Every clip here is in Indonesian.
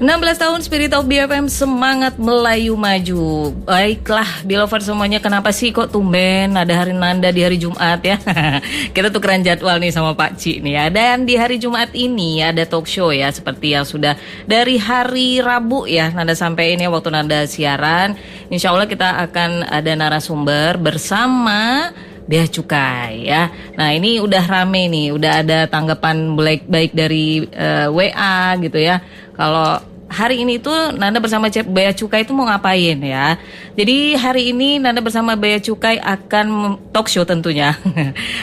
16 tahun Spirit of BFM, semangat Melayu maju. Baiklah, Belovers semuanya, kenapa sih kok tumben ada hari Nanda di hari Jumat ya? Kita tukeran jadwal nih sama Pak Ci nih ya. Dan di hari Jumat ini ada talk show ya, seperti yang sudah dari hari Rabu ya Nanda sampai ini waktu Nanda siaran. Insya Allah kita akan ada narasumber bersama Bea Cukai ya. Nah ini udah rame nih, udah ada tanggapan baik dari WA gitu ya. Kalau hari ini tuh Nanda bersama Bea Cukai itu mau ngapain ya. Jadi hari ini Nanda bersama Bea Cukai akan talk show tentunya.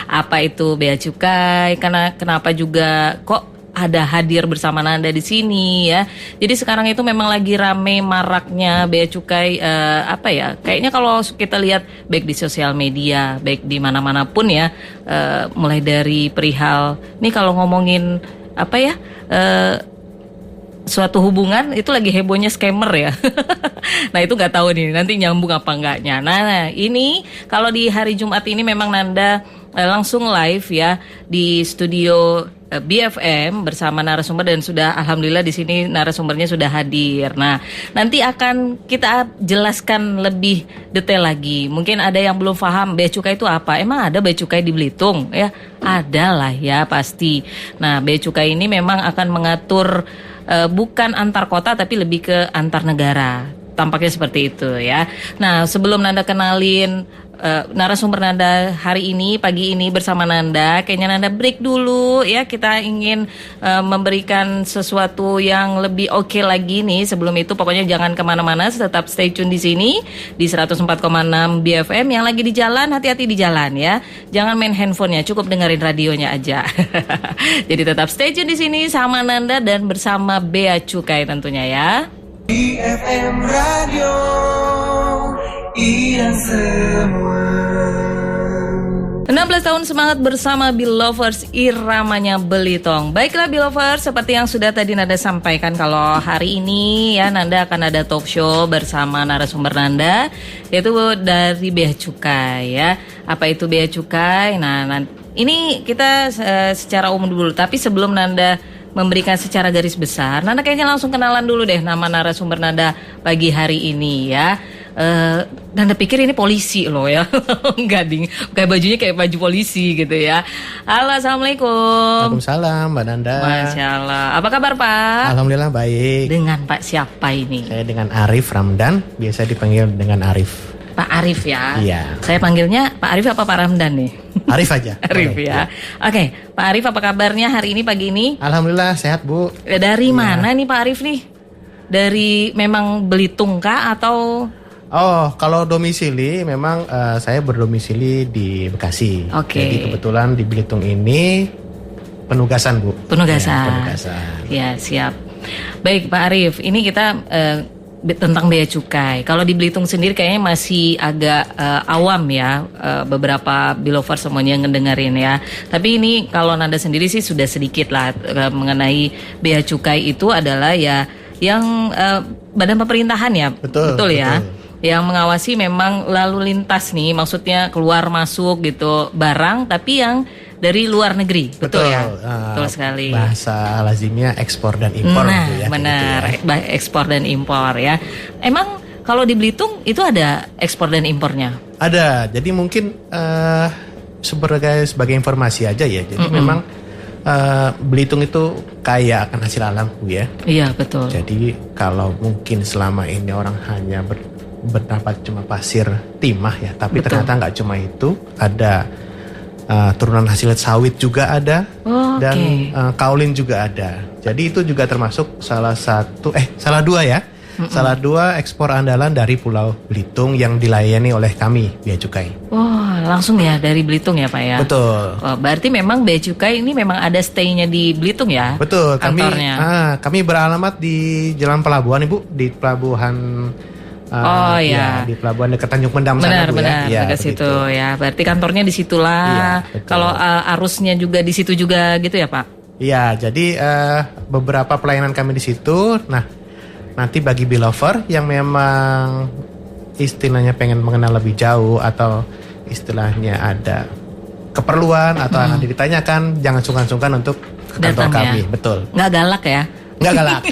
Apa itu Bea Cukai? Karena kenapa juga kok ada hadir bersama Nanda di sini ya. Jadi sekarang itu memang lagi rame maraknya Bea Cukai, apa ya? Kayaknya kalau kita lihat baik di sosial media, baik di mana-mana pun ya, mulai dari perihal nih kalau ngomongin apa ya? Suatu hubungan itu lagi hebohnya scammer ya. Nah itu nggak tahu nih nanti nyambung apa enggaknya. Nah ini kalau di hari Jumat ini memang Nanda langsung live ya di studio BFM bersama narasumber dan sudah alhamdulillah di sini narasumbernya sudah hadir. Nah nanti akan kita jelaskan lebih detail lagi. Mungkin ada yang belum paham Bea Cukai itu apa. Emang ada Bea Cukai di Belitung ya? Ada lah ya pasti. Nah Bea Cukai ini memang akan mengatur bukan antar kota tapi lebih ke antar negara. Tampaknya seperti itu ya. Nah sebelum Nanda kenalin narasumber Nanda hari ini, pagi ini bersama Nanda, kayaknya Nanda break dulu ya. Kita ingin memberikan sesuatu yang lebih oke lagi nih. Sebelum itu pokoknya jangan kemana-mana, tetap stay tune di sini di 104,6 BFM. Yang lagi di jalan, hati-hati di jalan ya. Jangan main handphonenya, cukup dengerin radionya aja. Jadi tetap stay tune di sini sama Nanda dan bersama Bea Cukai tentunya ya. BFM Radio Ian semua. 16 tahun semangat bersama Belovers, iramanya Belitung. Baiklah Belovers, seperti yang sudah tadi Nanda sampaikan, kalau hari ini ya Nanda akan ada talk show bersama narasumber Nanda, yaitu dari Bea Cukai ya. Apa itu Bea Cukai? Nah ini kita secara umum dulu, tapi sebelum Nanda memberikan secara garis besar, Nanda kayaknya langsung kenalan dulu deh nama narasumber Nanda pagi hari ini ya. Nanda pikir ini polisi loh ya. Enggak ding, kayak bajunya kayak baju polisi gitu ya. Halo, assalamualaikum. Waalaikumsalam Mbak Nanda. Masya Allah, apa kabar Pak? Alhamdulillah baik. Dengan Pak siapa ini? Saya dengan Arif Ramdan, biasa dipanggil dengan Arif. Pak Arif ya? Iya. Saya panggilnya Pak Arif apa Pak Ramdan nih? Arif aja. Arif ya. Oke, Pak Arif apa kabarnya hari ini pagi ini? Alhamdulillah sehat Bu. Dari mana nih Pak Arif nih? Dari memang Belitung kah atau? Oh, kalau domisili memang saya berdomisili di Bekasi. Oke. Jadi kebetulan di Belitung ini penugasan Bu. Penugasan. Ya, penugasan. Ya siap. Baik Pak Arif, ini kita tentang Bea Cukai. Kalau di Belitung sendiri kayaknya masih agak awam ya, beberapa Belovers semuanya yang ngedengerin ya. Tapi ini kalau Nanda sendiri sih sudah sedikit lah mengenai Bea Cukai itu adalah ya yang badan pemerintahan ya. Betul ya. Betul. Yang mengawasi memang lalu lintas nih, maksudnya keluar masuk gitu barang tapi yang dari luar negeri. Betul ya? Betul sekali. Bahasa lazimnya ekspor dan impor nah, gitu ya. Benar, gitu ya. Ekspor dan impor ya. Emang kalau di Belitung itu ada ekspor dan impornya? Ada. Jadi mungkin sebagai informasi aja ya. Jadi memang Belitung itu kaya akan hasil alam Bu ya. Iya, betul. Jadi kalau mungkin selama ini orang hanya berdapat cuma pasir timah ya, tapi betul. Ternyata nggak cuma itu, ada turunan hasil sawit juga ada, dan kaolin juga ada. Jadi itu juga termasuk salah dua ya, salah dua ekspor andalan dari Pulau Belitung yang dilayani oleh kami Bea Cukai. Wah, langsung ya dari Belitung ya Pak ya? Betul. Oh, berarti memang Bea Cukai ini memang ada stay-nya di Belitung ya? Betul. Kantornya. Kami beralamat di Jalan Pelabuhan Ibu, di Pelabuhan. Di pelabuhan dekat Tanjung Pendam sana Bu ya. Benar, dekat situ ya. Berarti kantornya di situlah. Iya, kalau arusnya juga di situ juga gitu ya Pak? Iya, jadi beberapa pelayanan kami di situ. Nah, nanti bagi Belover yang memang istilahnya pengen mengenal lebih jauh atau istilahnya ada keperluan atau akan ditanyakan, jangan sungkan-sungkan untuk ke kantor kami. Betul. Nggak galak ya? Nggak galak.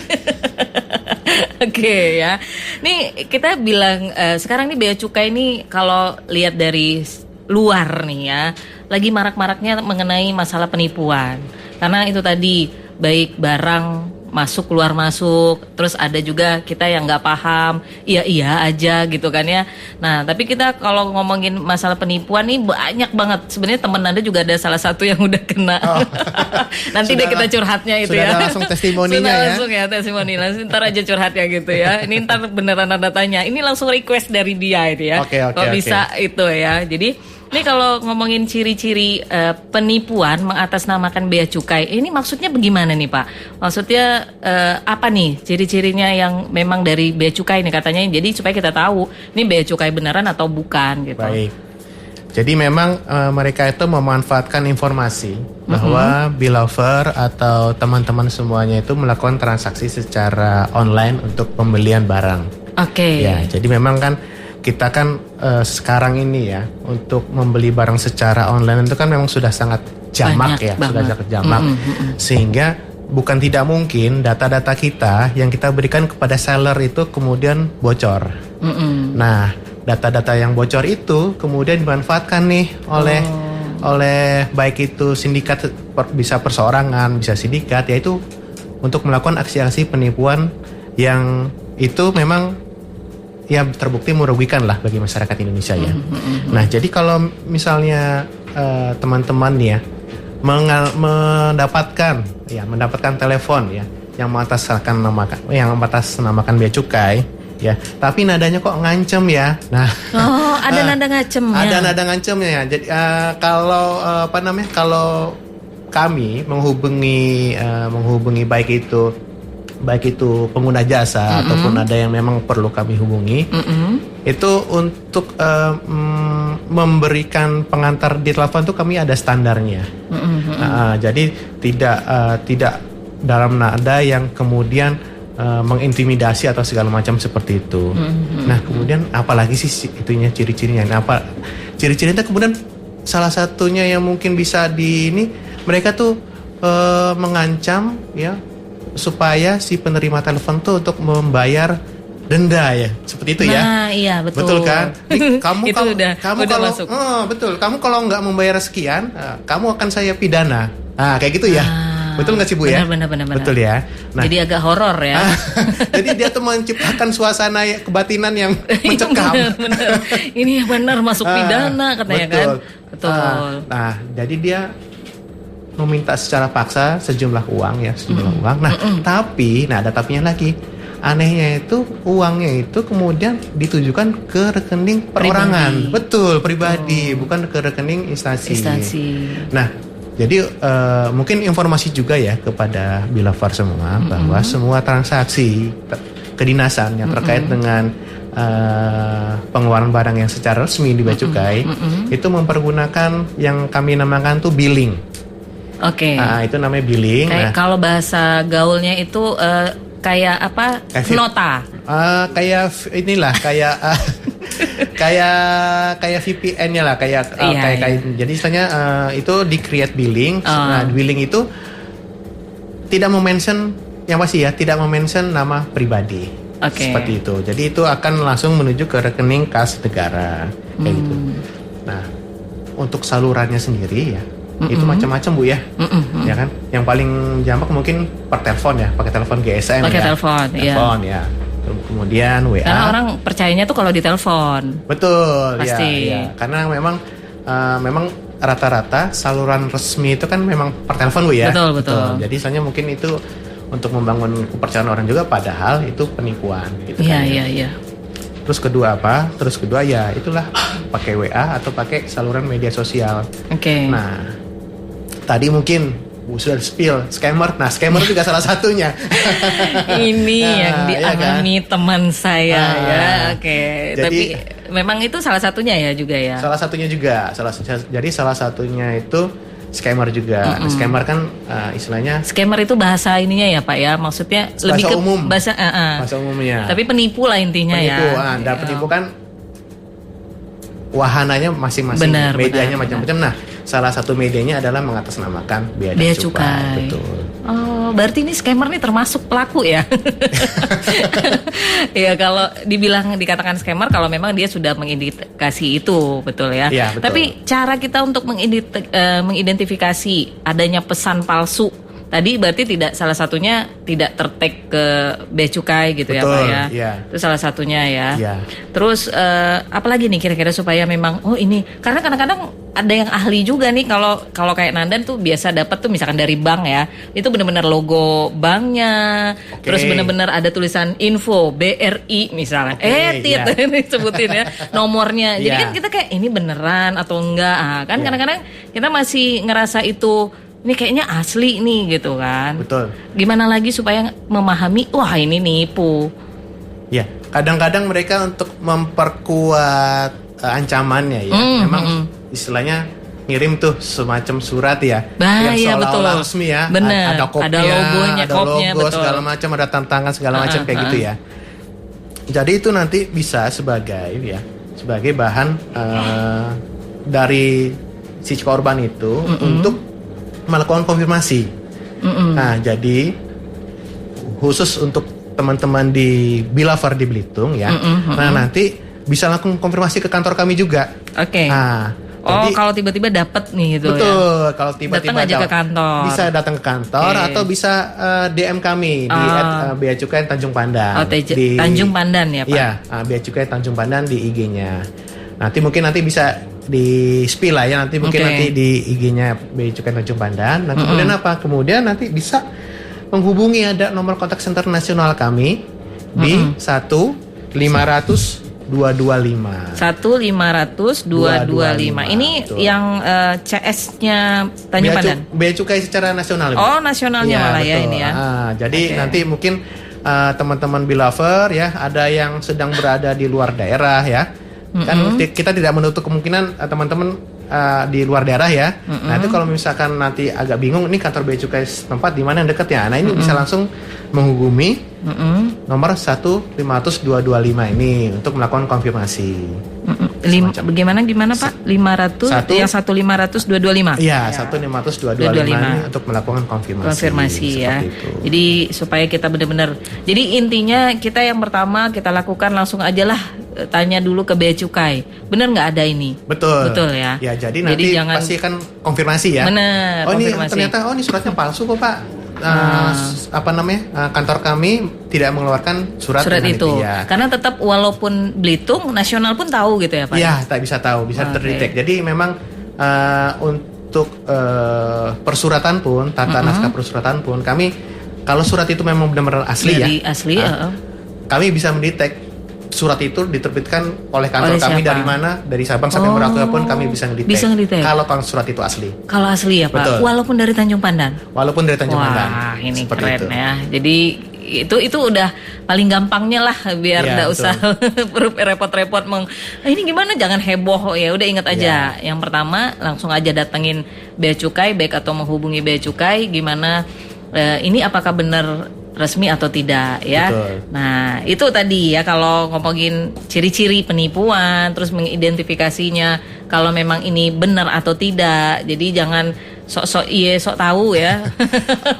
Oke ya. Nih kita bilang sekarang nih bea cukai ini kalau lihat dari luar nih ya, lagi marak-maraknya mengenai masalah penipuan. Karena itu tadi baik barang masuk keluar masuk, terus ada juga kita yang nggak paham, iya aja gitu kan ya. Nah tapi kita kalau ngomongin masalah penipuan nih banyak banget. Sebenarnya teman Nanda juga ada salah satu yang udah kena. Nanti deh kita curhatnya itu sudah ya. Sudah langsung testimoninya sudah ya. Langsung ya testimoni. Ntar aja curhatnya gitu ya. Ini ntar beneran Nanda tanya. Ini langsung request dari dia itu ya. Kalau bisa itu ya. Jadi ini kalau ngomongin ciri-ciri penipuan mengatasnamakan bea cukai, ini maksudnya bagaimana nih Pak? Maksudnya apa nih ciri-cirinya yang memang dari bea cukai nih katanya? Jadi supaya kita tahu ini bea cukai beneran atau bukan gitu. Baik. Jadi memang mereka itu memanfaatkan informasi bahwa Belover atau teman-teman semuanya itu melakukan transaksi secara online untuk pembelian barang. Oke. Ya, jadi memang kan kita kan sekarang ini ya untuk membeli barang secara online itu kan memang sudah sangat jamak ya, sudah sangat jamak, sehingga bukan tidak mungkin data-data kita yang kita berikan kepada seller itu kemudian bocor. Nah, data-data yang bocor itu kemudian dimanfaatkan nih oleh baik itu sindikat, bisa perseorangan, bisa sindikat, yaitu untuk melakukan aksi-aksi penipuan yang itu memang ya terbukti merugikan lah bagi masyarakat Indonesia ya. Nah jadi kalau misalnya teman-teman ya mendapatkan telepon ya yang mengatasnamakan bea cukai ya, tapi nadanya kok ngancem ya. Nah, ada nada ngacemnya. Ada nada ngancemnya ya. Jadi kalau kami menghubungi baik itu pengguna jasa ataupun ada yang memang perlu kami hubungi, itu untuk memberikan pengantar di telepon itu kami ada standarnya. Jadi tidak dalam nada yang kemudian mengintimidasi atau segala macam seperti itu. Nah kemudian apalagi sih itunya ciri-cirinya? Ciri-cirinya kemudian salah satunya yang mungkin bisa mereka tuh mengancam ya, supaya si penerima telepon tuh untuk membayar denda ya, seperti itu ya. Nah, iya betul. Betul kan? Kamu udah kalau masuk. Betul. Kamu kalau nggak membayar sekian, kamu akan saya pidana. Nah, kayak gitu ya. Betul nggak sih Bu ya? Benar. Betul ya. Nah, jadi agak horor ya. Jadi dia tuh menciptakan suasana kebatinan yang mencekam. benar. Ini benar masuk pidana katanya kan. Betul. Nah, jadi dia meminta secara paksa sejumlah uang. Nah, tapi ada tapinya lagi. Anehnya itu uangnya itu kemudian ditujukan ke rekening perorangan. Betul, pribadi, bukan ke rekening instansi. Nah, jadi mungkin informasi juga ya kepada Belover semua bahwa semua transaksi kedinasan yang terkait dengan pengeluaran barang yang secara resmi di bea cukai itu mempergunakan yang kami namakan tuh billing. Oke. Nah, itu namanya billing. Kayak kalau bahasa gaulnya itu kayak apa? Nota. Kayak inilah kayak kayak VPN-nya lah, kayak jadi istilahnya itu di create billing. Nah, billing itu tidak mention yang pasti ya, tidak mention nama pribadi. Seperti itu. Jadi itu akan langsung menuju ke rekening kas negara kayak gitu. Nah, untuk salurannya sendiri ya itu macam-macam Bu ya. Ya kan? Yang paling jamak mungkin per telepon ya, pakai telepon GSM pakai ya. Telepon ya. Kemudian WA. Karena orang percayanya tuh kalau di telepon. Betul. Pasti. Ya. Karena memang rata-rata saluran resmi itu kan memang per telepon Bu ya. Betul. Jadi soalnya mungkin itu untuk membangun kepercayaan orang juga, padahal itu penipuan gitu kan. Iya. Terus kedua ya itulah pakai WA atau pakai saluran media sosial. Nah, tadi mungkin Bu sudah spill scammer. Nah, scammer juga salah satunya. Ini yang dialami teman saya ya. Jadi, tapi memang itu salah satunya ya juga ya. Salah satunya juga. Jadi salah satunya itu scammer juga. Scammer kan istilahnya. Scammer itu bahasa ininya ya Pak ya. Maksudnya bahasa lebih ke umum. Bahasa umumnya. Tapi penipu lah intinya ya. Dan penipu kan wahananya masing-masing, medianya macam-macam. Nah, salah satu medianya adalah mengatasnamakan bea cukai. Betul. Oh, berarti ini scammer nih termasuk pelaku ya? Ya kalau dikatakan scammer kalau memang dia sudah mengindikasi itu, betul ya? Iya, betul. Tapi cara kita untuk mengidentifikasi adanya pesan palsu tadi berarti salah satunya tidak tertag ke bea cukai gitu. Betul, ya Pak ya? Iya. Itu salah satunya ya. Iya. Terus apalagi nih kira-kira supaya memang ini karena kadang-kadang ada yang ahli juga nih kalau kayak Nandan tuh biasa dapat tuh misalkan dari bank ya, itu benar-benar logo banknya, terus benar-benar ada tulisan info BRI misalnya, disebutin ya nomornya. Jadi kan kita kayak ini beneran atau enggak, kan kadang-kadang kita masih ngerasa itu ini kayaknya asli nih gitu kan. Betul. Gimana lagi supaya memahami wah ini nipu? Ya, kadang-kadang mereka untuk memperkuat ancamannya ya, memang istilahnya ngirim tuh semacam surat ya, yang seolah-olah resmi ya. Bener. Ada kopnya, ada logonya, ada logo betul. segala macam, ada tantangan segala macam kayak gitu ya. Jadi itu nanti bisa sebagai bahan dari si korban itu untuk melakukan konfirmasi. Nah, jadi khusus untuk teman-teman di Bilaver di Belitung ya. Nah, nanti bisa langsung konfirmasi ke kantor kami juga. Oke. Nah, jadi, kalau tiba-tiba dapat nih gitu. Betul, kalau tiba-tiba datang aja ke kantor. Bisa datang ke kantor atau bisa DM kami di Bea Cukai Tanjung Pandan. Di Tanjung Pandan ya Pak? Iya, Bea Cukai Tanjung Pandan di IG-nya. Nanti bisa di spill lah ya, nanti di IG-nya Bea Cukai Tanjung Pandan. Nah, kemudian apa? Kemudian nanti bisa menghubungi ada nomor kontak center nasional kami di 1-500-225. 1-500-225. Ini betul. Yang CS-nya Tanjung Pandan. Bea Cukai secara nasional. Oh, nasionalnya malah betul. Ya ini ya. Jadi nanti mungkin teman-teman Bilaver ya, ada yang sedang berada di luar daerah ya. Kan kita tidak menutup kemungkinan teman-teman di luar daerah ya. Nah, itu kalau misalkan nanti agak bingung ini kantor Bea Cukai tempat di mana yang dekat ya. Nah, ini bisa langsung menghubungi nomor 1-500-225 ini untuk melakukan konfirmasi. Gimana Pak? 500 yang 1-500-225. Iya, 1-500-225 untuk melakukan konfirmasi ya. Itu. Jadi supaya kita benar-benar. Jadi intinya kita yang pertama kita lakukan langsung aja lah, tanya dulu ke Bea Cukai. Benar nggak ada ini? Betul ya. Ya, jadi nanti pasti kan konfirmasi ya. Benar. Ini ternyata ini suratnya palsu kok Pak. Kantor kami tidak mengeluarkan surat itu ya. Karena tetap walaupun Belitung nasional pun tahu gitu ya Pak. Iya, tak bisa tahu, bisa terdetek. Jadi memang untuk persuratan pun, tata naskah persuratan pun kami kalau surat itu memang benar-benar asli kami bisa mendetek surat itu diterbitkan oleh kantor kami dari mana, dari Sabang sampai Merauke pun kami bisa ngedetek. Kalau surat itu asli. Kalau asli ya Pak. Betul. Walaupun dari Tanjung Pandan. Walaupun dari Tanjung Pandan. Wah, ini keren itu. Ya. Jadi itu udah paling gampangnya lah biar enggak usah repot-repot ini gimana, jangan heboh ya. Udah ingat aja. Yang pertama langsung aja datengin Bea Cukai baik atau menghubungi Bea Cukai gimana ini apakah benar resmi atau tidak ya. Betul. Nah, itu tadi ya kalau ngomongin ciri-ciri penipuan, terus mengidentifikasinya kalau memang ini benar atau tidak. Jadi jangan sok-sok sok tahu ya.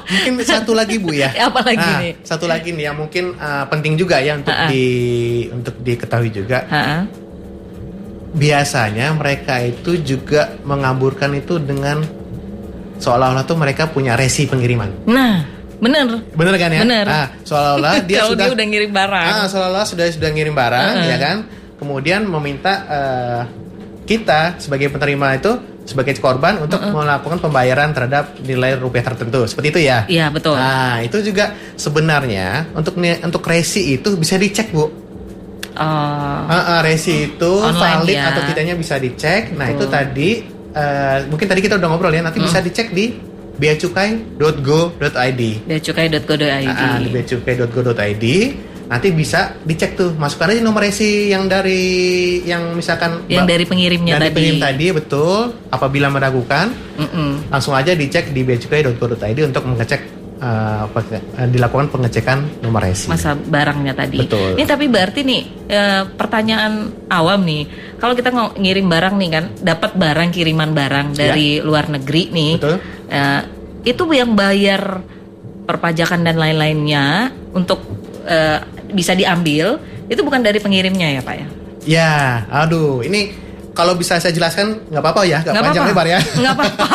Mungkin satu lagi Bu ya. Apa lagi nih? Satu lagi nih yang mungkin penting juga ya untuk diketahui juga. Biasanya mereka itu juga mengaburkan itu dengan seolah-olah tuh mereka punya resi pengiriman. Nah, bener kan ya? Bener. Nah, seolah-olah dia udah ngirim barang. Seolah-olah sudah ngirim barang, ya kan? Kemudian meminta kita sebagai penerima itu, sebagai korban untuk melakukan pembayaran terhadap nilai rupiah tertentu, seperti itu ya? Iya, betul. Nah, itu juga sebenarnya untuk resi itu bisa dicek Bu. Resi itu online, valid atau tidaknya bisa dicek. Nah, itu tadi mungkin tadi kita udah ngobrol ya. Nanti bisa dicek di beacukai.go.id. beacukai.go.id. Di beacukai.go.id nanti bisa dicek tuh, masukkan aja nomor resi yang misalkan dari pengirimnya dari pengirim tadi, betul. Apabila meragukan, langsung aja dicek di beacukai.go.id untuk mengecek dilakukan pengecekan nomor resi. Masa barangnya tadi. Betul. Ini tapi berarti nih pertanyaan awam nih, kalau kita ngirim barang nih kan, dapat barang kiriman barang dari luar negeri nih. Betul. Itu yang bayar perpajakan dan lain-lainnya untuk bisa diambil itu bukan dari pengirimnya ya Pak ya? Ya, aduh, ini kalau bisa saya jelaskan nggak apa-apa ya, nggak panjang lebar ya. Nggak apa-apa,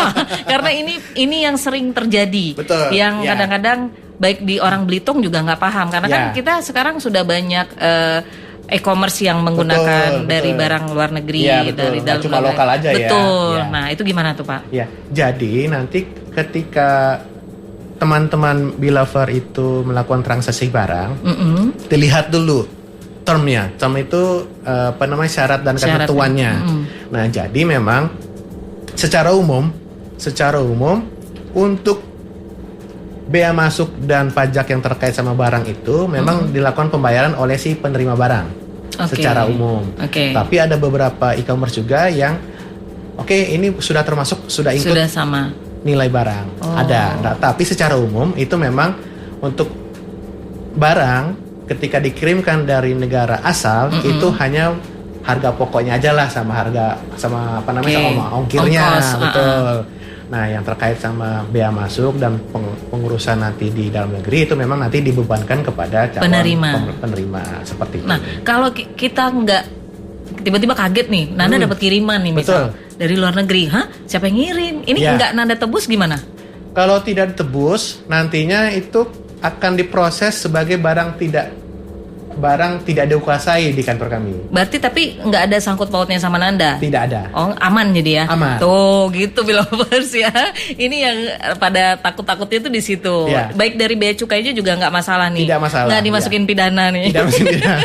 karena ini yang sering terjadi. Betul. Yang ya. kadang-kadang baik di orang Belitung juga nggak paham, karena kan kita sekarang sudah banyak e-commerce yang menggunakan dari barang luar negeri, dari dalam cuma lokal aja betul. Ya. Nah itu gimana tuh Pak? Ya, jadi nanti ketika teman-teman Belover itu melakukan transaksi barang, dilihat dulu termnya. Term itu syarat dan ketentuannya. Nah, jadi memang secara umum untuk bea masuk dan pajak yang terkait sama barang itu memang dilakukan pembayaran oleh si penerima barang secara umum. Tapi ada beberapa e-commerce juga yang ini sudah include sudah sama nilai barang. Ada. Nah, tapi secara umum itu memang untuk barang ketika dikirimkan dari negara asal itu hanya harga pokoknya aja lah sama sama ongkirnya. Betul. Nah, yang terkait sama bea masuk dan pengurusan nanti di dalam negeri itu memang nanti dibebankan kepada calon penerima seperti itu. Nah, kalau kita nggak tiba-tiba kaget nih, Nanda dapat kiriman nih misal dari luar negeri, siapa yang ngirim? Ini nggak Nanda tebus gimana? Kalau tidak ditebus, nantinya itu akan diproses sebagai barang tidak dikuasai di kantor kami. Berarti tapi nggak ada sangkut pautnya sama Nanda? Tidak ada. Oh, aman jadi ya? Aman. Tuh gitu Belovers ya. Ini yang pada takut-takutnya itu di situ. Ya. Baik dari bea cukainya juga nggak masalah nih. Tidak masalah. Nggak dimasukin pidana nih. Tidak masukin pidana.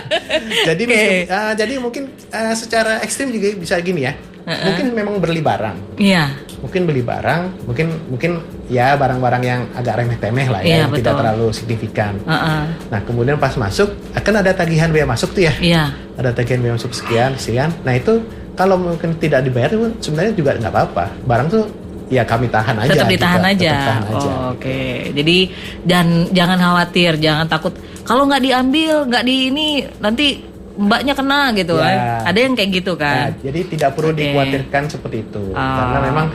Jadi mungkin secara ekstrim juga bisa gini ya. Mungkin memang beli barang. Iya. Mungkin beli barang, mungkin ya barang-barang yang agak remeh-temeh lah ya, yang tidak terlalu signifikan. Nah, kemudian pas masuk akan ada tagihan bea masuk tuh ya. Iya. Ada tagihan bea masuk sekian. Nah, itu kalau mungkin tidak dibayar sebenarnya juga nggak apa-apa. Barang tuh ya kami tahan aja. Tetap ditahan aja. Oke. Jadi dan jangan khawatir, jangan takut. Kalau nggak diambil, nggak nanti mbaknya kena gitu kan. Ada yang kayak gitu kan. Jadi tidak perlu dikhawatirkan seperti itu. Karena memang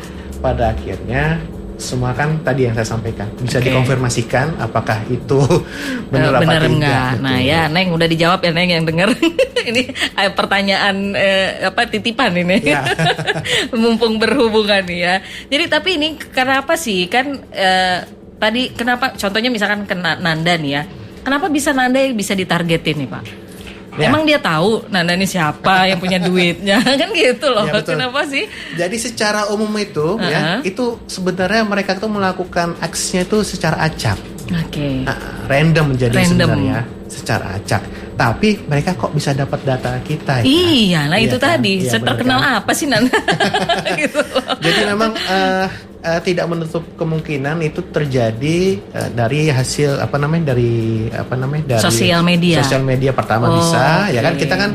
pada akhirnya semua kan tadi yang saya sampaikan bisa dikonfirmasikan apakah itu benar apa tidak. Nah ya Neng udah dijawab ya Neng yang dengar. Ini pertanyaan titipan ini. Ya. Mumpung berhubungan nih ya. Jadi tapi ini kenapa sih kan tadi kenapa contohnya misalkan kena Nanda nih ya. Kenapa bisa Nanda bisa ditargetin nih Pak? Ya. Emang dia tahu Nanda ini siapa yang punya duitnya kan gitu loh. Ya, kenapa sih? Jadi secara umum itu itu sebenarnya mereka tuh melakukan aksinya itu secara acak. Random sebenarnya secara acak. Tapi mereka kok bisa dapat data kita ya? Iya, nah itu kan? Tadi terkenal apa sih Nanda? Gitu loh. Jadi memang tidak menutup kemungkinan itu terjadi dari hasil dari sosial media pertama bisa ya kan kita kan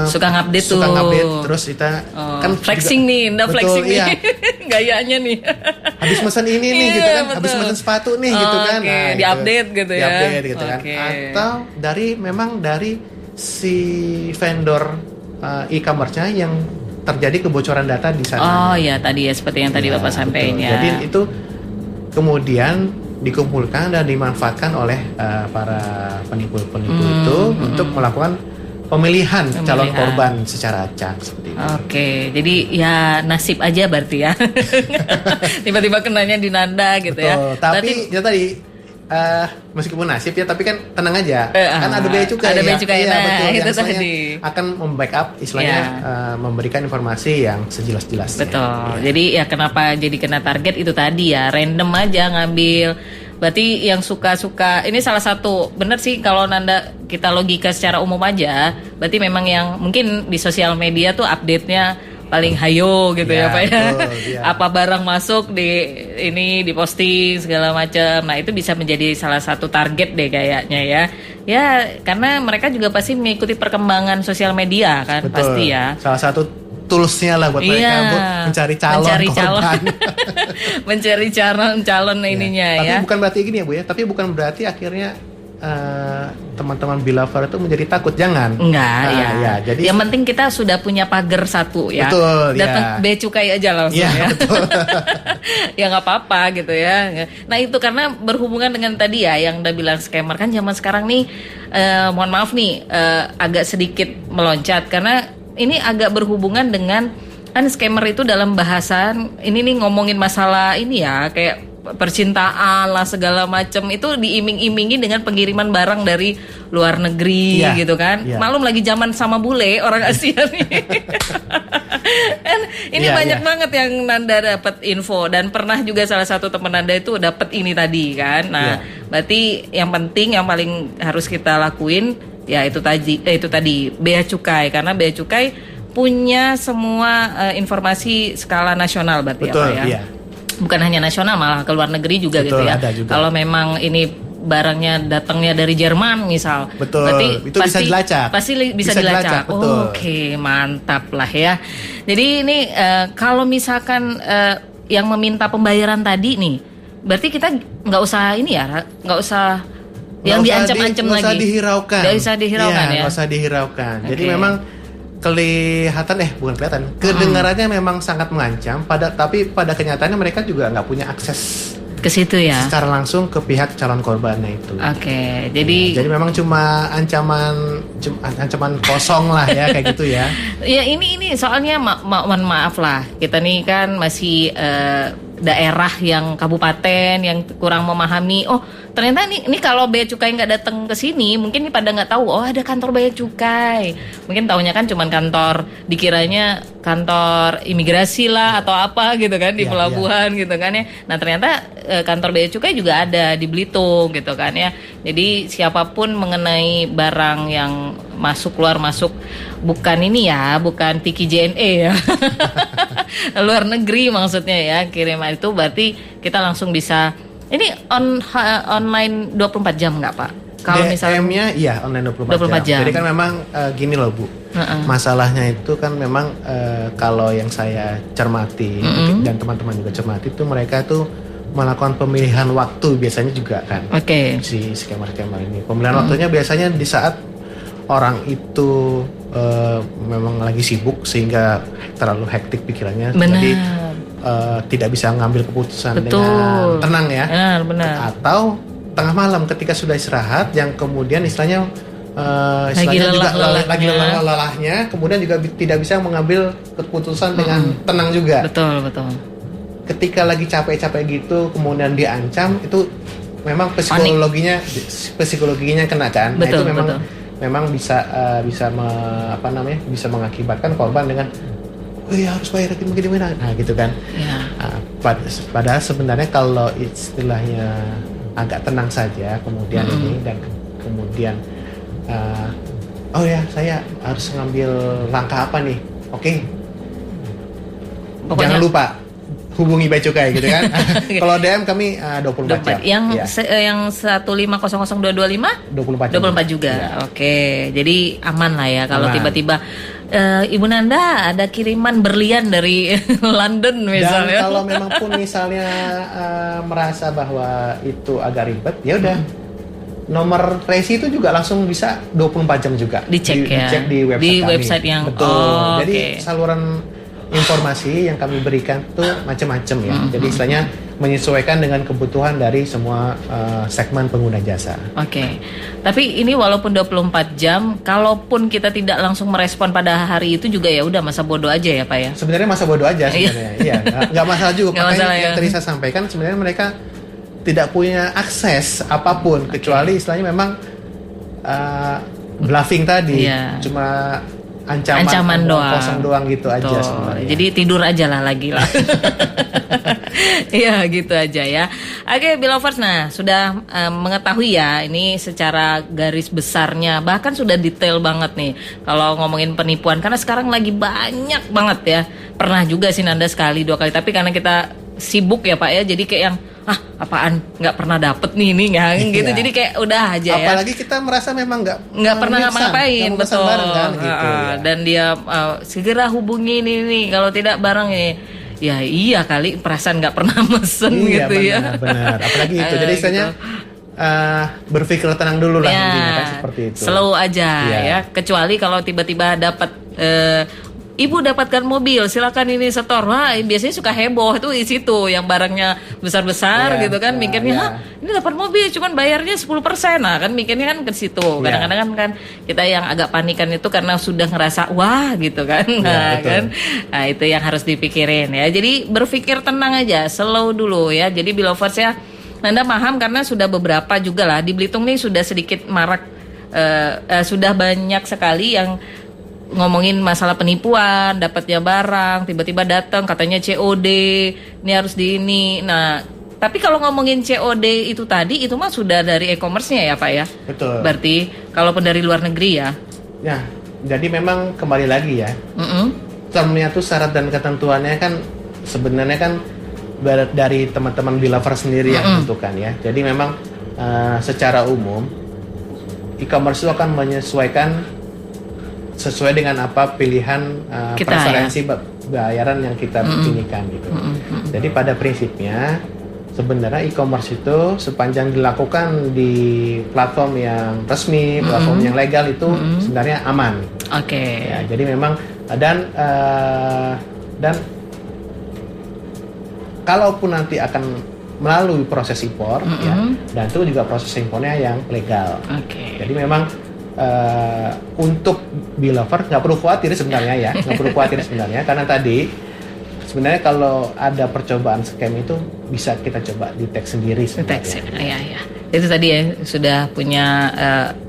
suka ngupdate terus kita kan flexing juga, nih Nanda flexing nih gayanya nih habis pesan ini nih gitu kan habis pesan sepatu nih gitu kan diupdate gitu ya diupdate gitu kan atau dari si vendor e-commerce-nya yang terjadi kebocoran data di sana. Tadi ya seperti yang tadi Bapak sampaikan ya. Jadi itu kemudian dikumpulkan dan dimanfaatkan oleh para penipu-penipu itu untuk melakukan pemilihan calon korban secara acak seperti itu. Jadi ya nasib aja berarti ya. Tiba-tiba kenanya di Nanda gitu. Betul. Ya. Tapi ya tadi meskipun nasib ya tapi kan tenang aja kan ada bea cukai betul itu tadi akan membackup istilahnya memberikan informasi yang sejelas-jelasnya betul jadi ya kenapa jadi kena target itu tadi ya random aja ngambil berarti yang suka-suka ini salah satu bener sih kalau Nanda kita logika secara umum aja berarti memang yang mungkin di sosial media tuh update-nya paling hayo gitu ya Pak ya. Betul, apa barang masuk di posting segala macam. Nah, itu bisa menjadi salah satu target deh kayaknya ya. Ya, karena mereka juga pasti mengikuti perkembangan sosial media kan. Betul. Pasti ya. Salah satu toolsnya lah buat mereka buat mencari calon. Mencari calon ininya tapi ya. Tapi bukan berarti gini ya Bu ya, tapi bukan berarti akhirnya teman-teman Belover itu menjadi takut, jangan. Enggak, ya. Jadi yang penting kita sudah punya pagar satu ya. Betul, datang bea cukai aja langsung ya. Betul. Ya nggak apa-apa gitu ya. Nah itu karena berhubungan dengan tadi ya yang udah bilang scammer kan zaman sekarang nih, mohon maaf nih agak sedikit meloncat karena ini agak berhubungan dengan kan scammer itu dalam bahasan ini nih ngomongin masalah ini ya kayak percintaan lah segala macam itu diiming-imingi dengan pengiriman barang dari luar negeri gitu kan. Malum lagi zaman sama bule orang Asia nih. And ini banyak banget yang Nanda dapat info dan pernah juga salah satu teman Nanda itu dapat ini tadi kan. Nah, berarti yang penting yang paling harus kita lakuin ya itu tadi bea cukai karena bea cukai punya semua informasi skala nasional berarti. Betul, apa ya. Bukan hanya nasional malah ke luar negeri juga. Betul, gitu ya. Kalau memang ini barangnya datangnya dari Jerman misal, berarti itu bisa dilacak. Pasti bisa dilacak. Oke, mantap lah ya. Jadi ini kalau misalkan yang meminta pembayaran tadi nih, berarti kita nggak usah ini ya, nggak usah yang diancam-ancam lagi. Nggak usah dihiraukan. Nggak usah dihiraukan ya. Nggak usah dihiraukan. Okay. Jadi memang kedengarannya memang sangat mengancam, tapi pada kenyataannya mereka juga nggak punya akses ke situ ya secara langsung ke pihak calon korbannya itu. Oke, jadi memang cuma ancaman kosong lah ya kayak gitu ya. Ya ini soalnya mohon maaf lah kita nih kan masih daerah yang kabupaten yang kurang memahami. Oh ternyata ini kalau bea cukai nggak datang ke sini, mungkin nih pada nggak tahu. Oh ada kantor bea cukai. Mungkin taunya kan cuma kantor, dikiranya kantor imigrasi lah atau apa gitu kan di pelabuhan gitu kan ya. Nah ternyata kantor bea cukai juga ada di Belitung gitu kan ya. Jadi siapapun mengenai barang yang keluar masuk bukan ini ya, bukan Tiki JNE ya. Luar negeri maksudnya ya, kiriman itu berarti kita langsung bisa ini online 24 jam nggak Pak? Kalau misalnya DM-nya iya online 24 jam. Jadi kan memang gini loh Bu. Masalahnya itu kan memang kalau yang saya cermati dan teman-teman juga cermati itu mereka tuh melakukan pemilihan waktu biasanya juga kan. Si scammer-scammer ini. Pemilihan waktunya biasanya di saat orang itu memang lagi sibuk sehingga terlalu hektik pikirannya. Jadi tidak bisa ngambil keputusan dengan tenang ya. Benar. Atau tengah malam ketika sudah istirahat yang kemudian istilahnya lagi lelah-lelahnya, kemudian juga tidak bisa mengambil keputusan dengan tenang juga. Betul. Ketika lagi capek-capek gitu kemudian diancam, itu memang psikologinya kena kan. Betul, nah itu memang bisa mengakibatkan korban dengan harus bayar gimana, nah gitu kan. Padahal sebenarnya kalau istilahnya agak tenang saja kemudian ini dan kemudian saya harus ngambil langkah apa nih? Jangan lupa hubungi bea cukai gitu kan. Kalau DM kami 24 jam. Yang 1500225 24 juga. Ya. Oke, jadi aman lah ya kalau tiba-tiba Ibu Nanda ada kiriman berlian dari London misalnya. Dan kalau memang pun misalnya merasa bahwa itu agak ribet, ya udah. Nomor resi itu juga langsung bisa 24 jam juga. Dicek di website di kami. Website yang Jadi saluran informasi yang kami berikan tuh macam-macam ya. Jadi istilahnya menyesuaikan dengan kebutuhan dari semua segmen pengguna jasa. Tapi ini walaupun 24 jam, kalaupun kita tidak langsung merespon pada hari itu juga ya udah masa bodoh aja ya Pak ya. Sebenarnya masa bodoh aja sebenarnya. Iya, nggak masalah juga. Makanya yang tadi saya sampaikan sebenarnya mereka tidak punya akses apapun kecuali istilahnya memang bluffing tadi, cuma ancaman doang, kosong doang gitu aja sebenarnya. Jadi tidur aja lah lagi lah. Ya gitu aja ya. Oke, Belovers, nah sudah mengetahui ya ini secara garis besarnya, bahkan sudah detail banget nih kalau ngomongin penipuan karena sekarang lagi banyak banget ya. Pernah juga sih Nanda sekali 2 kali, tapi karena kita sibuk ya Pak ya, jadi kayak yang apaan nggak pernah dapet nih ini gitu, jadi kayak udah aja ya. Apalagi kita merasa memang nggak pernah ngapa-ngapain, betul. Kan, gitu, ya. Dan dia segera hubungi ini kalau tidak barang ini. Ya iya kali perasaan nggak pernah mesen gitu benar, ya. Benar. Apalagi itu. Jadi istilahnya berpikir tenang dulu lah intinya kan seperti itu. Slow aja ya. Kecuali kalau tiba-tiba dapat ibu dapatkan mobil, silakan ini setor. Wah, biasanya suka heboh itu di situ yang barangnya besar-besar gitu kan, mikirnya, "Hah, ini dapat mobil cuman bayarnya 10%." Nah, kan mikirnya kan ke situ. Kadang-kadang kan kita yang agak panikan itu karena sudah ngerasa wah gitu kan. Nah, kan. Nah, itu yang harus dipikirin ya. Jadi berpikir tenang aja, slow dulu ya. Jadi Belovers ya, Nanda paham karena sudah beberapa juga lah di Belitung nih sudah sedikit marak, sudah banyak sekali yang ngomongin masalah penipuan, dapatnya barang, tiba-tiba datang katanya COD, ini harus di ini. Nah, tapi kalau ngomongin COD itu tadi, itu mah sudah dari e-commerce-nya ya Pak ya? Betul. Berarti kalaupun dari luar negeri ya? Ya, jadi memang kembali lagi ya, termnya tuh syarat dan ketentuannya kan sebenarnya kan dari teman-teman Belover sendiri yang menentukan ya. Jadi memang secara umum e-commerce itu akan menyesuaikan sesuai dengan apa pilihan preferensi bayaran yang kita pilihkan gitu. Jadi pada prinsipnya sebenarnya e-commerce itu sepanjang dilakukan di platform yang resmi, platform yang legal itu sebenarnya aman. Oke. Ya, jadi memang dan kalaupun nanti akan melalui proses impor ya, dan itu juga proses impornya yang legal. Jadi memang untuk Belover nggak perlu khawatir sebenarnya ya, karena tadi sebenarnya kalau ada percobaan scam itu bisa kita coba detect sendiri sebenarnya. Ya. Itu tadi ya sudah punya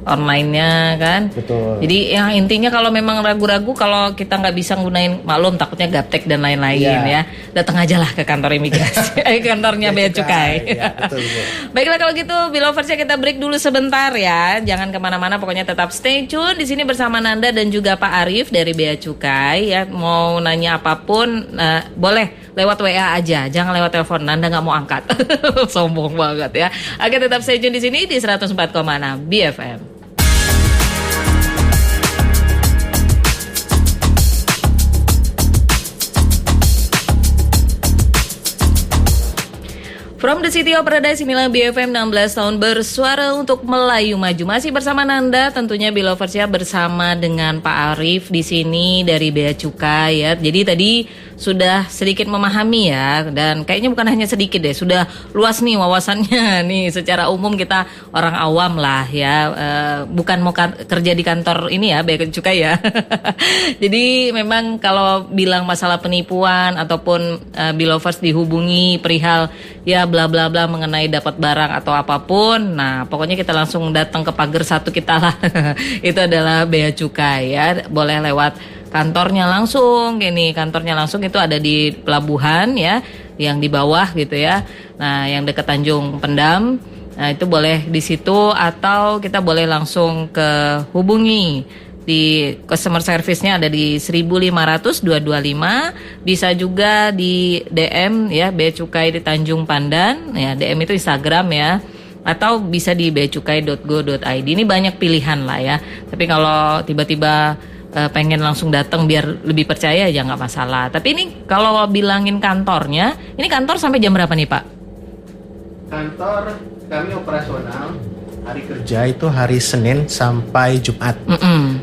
online-nya kan. Betul. Jadi yang intinya kalau memang ragu-ragu kalau kita nggak bisa gunain, maklum takutnya gaptek dan lain-lain ya. Datang aja lah ke kantor imigrasi, kantornya Bea Cukai. Ya, betul. Baiklah kalau gitu Beloversnya kita break dulu sebentar ya. Jangan kemana-mana, pokoknya tetap stay tune di sini bersama Nanda dan juga Pak Arif dari Bea Cukai ya. Mau nanya apapun boleh lewat WA aja, jangan lewat telepon. Nanda nggak mau angkat, sombong banget ya. Oke, tetap stay tune di sini di 104,6 BFM. From the City of Paradise, inilah BFM 16 tahun bersuara untuk Melayu Maju. Masih bersama Nanda, tentunya Belovers ya, bersama dengan Pak Arif di sini dari Bea Cukai ya. Jadi tadi sudah sedikit memahami ya, dan kayaknya bukan hanya sedikit deh, sudah luas nih wawasannya nih. Secara umum kita orang awam lah ya, bukan mau kerja di kantor ini ya, Bea Cukai ya. Jadi memang kalau bilang masalah penipuan ataupun Belovers dihubungi perihal ya bla bla bla mengenai dapat barang atau apapun, nah pokoknya kita langsung datang ke pagar satu kita lah. Itu adalah Bea Cukai ya, boleh lewat kantornya langsung. Gini, kantornya langsung itu ada di pelabuhan ya, yang di bawah gitu ya. Nah, yang dekat Tanjung Pendam. Nah, itu boleh di situ atau kita boleh langsung ke hubungi di customer service-nya ada di 1.500 225. Bisa juga di DM ya, Bea Cukai di Tanjung Pandan ya, DM itu Instagram ya, atau bisa di beacukai.go.id. Ini banyak pilihan lah ya. Tapi kalau tiba-tiba pengen langsung datang biar lebih percaya ya nggak masalah. Tapi ini kalau bilangin kantornya, ini kantor sampai jam berapa nih Pak? Kantor kami operasional hari kerja itu hari Senin sampai Jumat,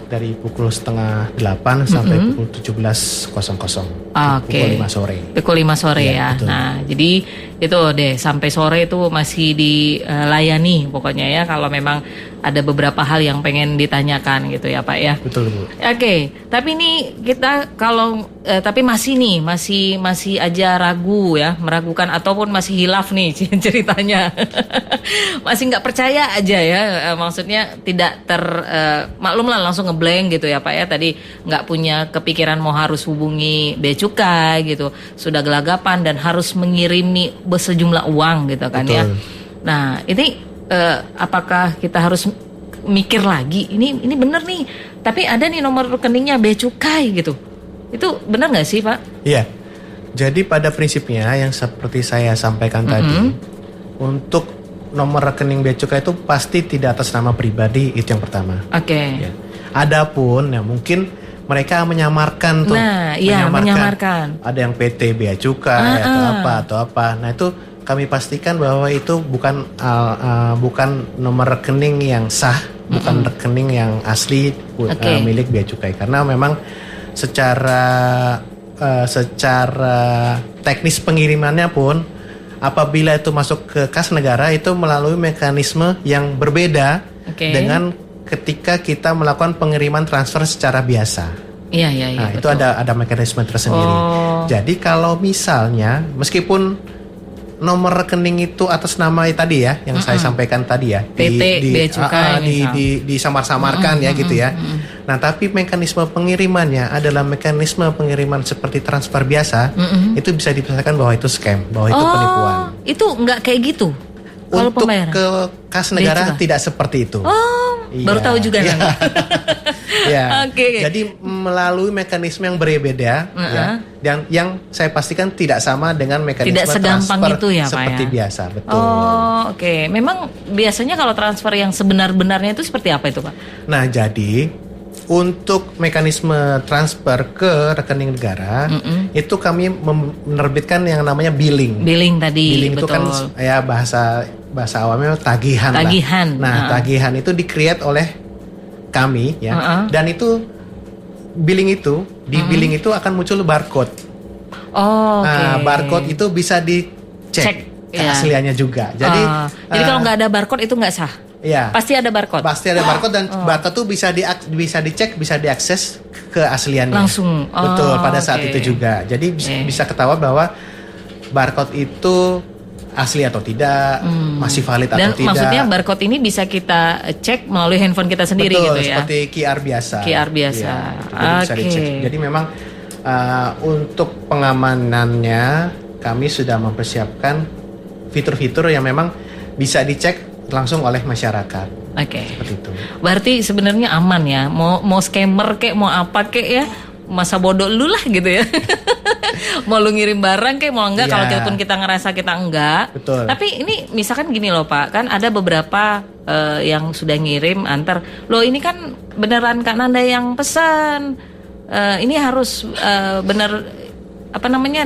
dari pukul 7:30 sampai pukul 17.00. Pukul 5 sore. Pukul 5 sore ya. Betul. Nah, jadi itu deh sampai sore itu masih dilayani pokoknya ya, kalau memang ada beberapa hal yang pengen ditanyakan gitu ya Pak ya. Betul Bu. Oke, tapi ini kita kalau tapi masih aja ragu ya, meragukan ataupun masih hilaf nih ceritanya. Masih nggak percaya aja ya, maksudnya tidak maklum lah langsung ngeblank gitu ya Pak ya, tadi nggak punya kepikiran mau harus hubungi Bea Cukai gitu, sudah gelagapan dan harus mengirimi sejumlah uang gitu kan. Betul. Ya. Nah ini apakah kita harus mikir lagi ini benar nih, tapi ada nih nomor rekeningnya Bea Cukai gitu, itu benar nggak sih Pak? Iya, jadi pada prinsipnya yang seperti saya sampaikan tadi, untuk nomor rekening Bea Cukai itu pasti tidak atas nama pribadi, itu yang pertama. Oke. Ya. Adapun ya mungkin mereka menyamarkan tuh. Nah, iya menyamarkan. Ada yang PT Bea Cukai atau apa. Nah itu kami pastikan bahwa itu bukan nomor rekening yang sah, bukan rekening yang asli milik Bea Cukai, karena memang secara teknis pengirimannya pun apabila itu masuk ke kas negara itu melalui mekanisme yang berbeda dengan ketika kita melakukan pengiriman transfer secara biasa. Iya. Nah, itu ada mekanisme tersendiri. Jadi kalau misalnya meskipun nomor rekening itu atas nama tadi ya, yang saya sampaikan tadi ya, Bea Cukai disamar-samarkan ya gitu ya. Nah, tapi mekanisme pengirimannya adalah mekanisme pengiriman seperti transfer biasa, itu bisa dipisahkan bahwa itu scam, bahwa itu penipuan. Itu nggak kayak gitu. Untuk ke kas negara tidak seperti itu. Baru tahu juga nanti. Ya. Jadi melalui mekanisme yang berbeda ya, dan yang saya pastikan tidak sama dengan mekanisme transfer itu ya, seperti Pak, ya? Biasa, betul. Memang biasanya kalau transfer yang sebenar-benarnya itu seperti apa itu, Pak? Nah, jadi untuk mekanisme transfer ke rekening negara itu kami menerbitkan yang namanya billing. Billing tadi. Billing itu kan ya bahasa awamnya tagihan. Nah, tagihan itu di-create oleh kami ya. Dan itu billing itu billing itu akan muncul barcode. Nah, barcode itu bisa dicek keasliannya juga. Jadi kalau nggak ada barcode itu nggak sah. Iya. Pasti ada barcode. Pasti ada barcode dan barcode tuh bisa dicek, bisa diakses keasliannya. Langsung. Betul, pada saat itu juga. Jadi bisa ketahuan bahwa barcode itu asli atau tidak, masih valid atau tidak. Dan maksudnya barcode ini bisa kita cek melalui handphone kita sendiri. Betul, gitu ya. Seperti QR biasa. QR biasa. Ya, bisa dicek. Jadi memang untuk pengamanannya kami sudah mempersiapkan fitur-fitur yang memang bisa dicek langsung oleh masyarakat. Seperti itu. Berarti sebenarnya aman ya. Mau scammer kek, mau apa kek ya, masa bodoh lu lah gitu ya. Mau lu ngirim barang kek, mau enggak, kalau kita ngerasa kita enggak. Betul. Tapi ini misalkan gini loh Pak, kan ada beberapa yang sudah ngirim antar. Loh ini kan beneran Kak Nanda yang pesan. Ini harus bener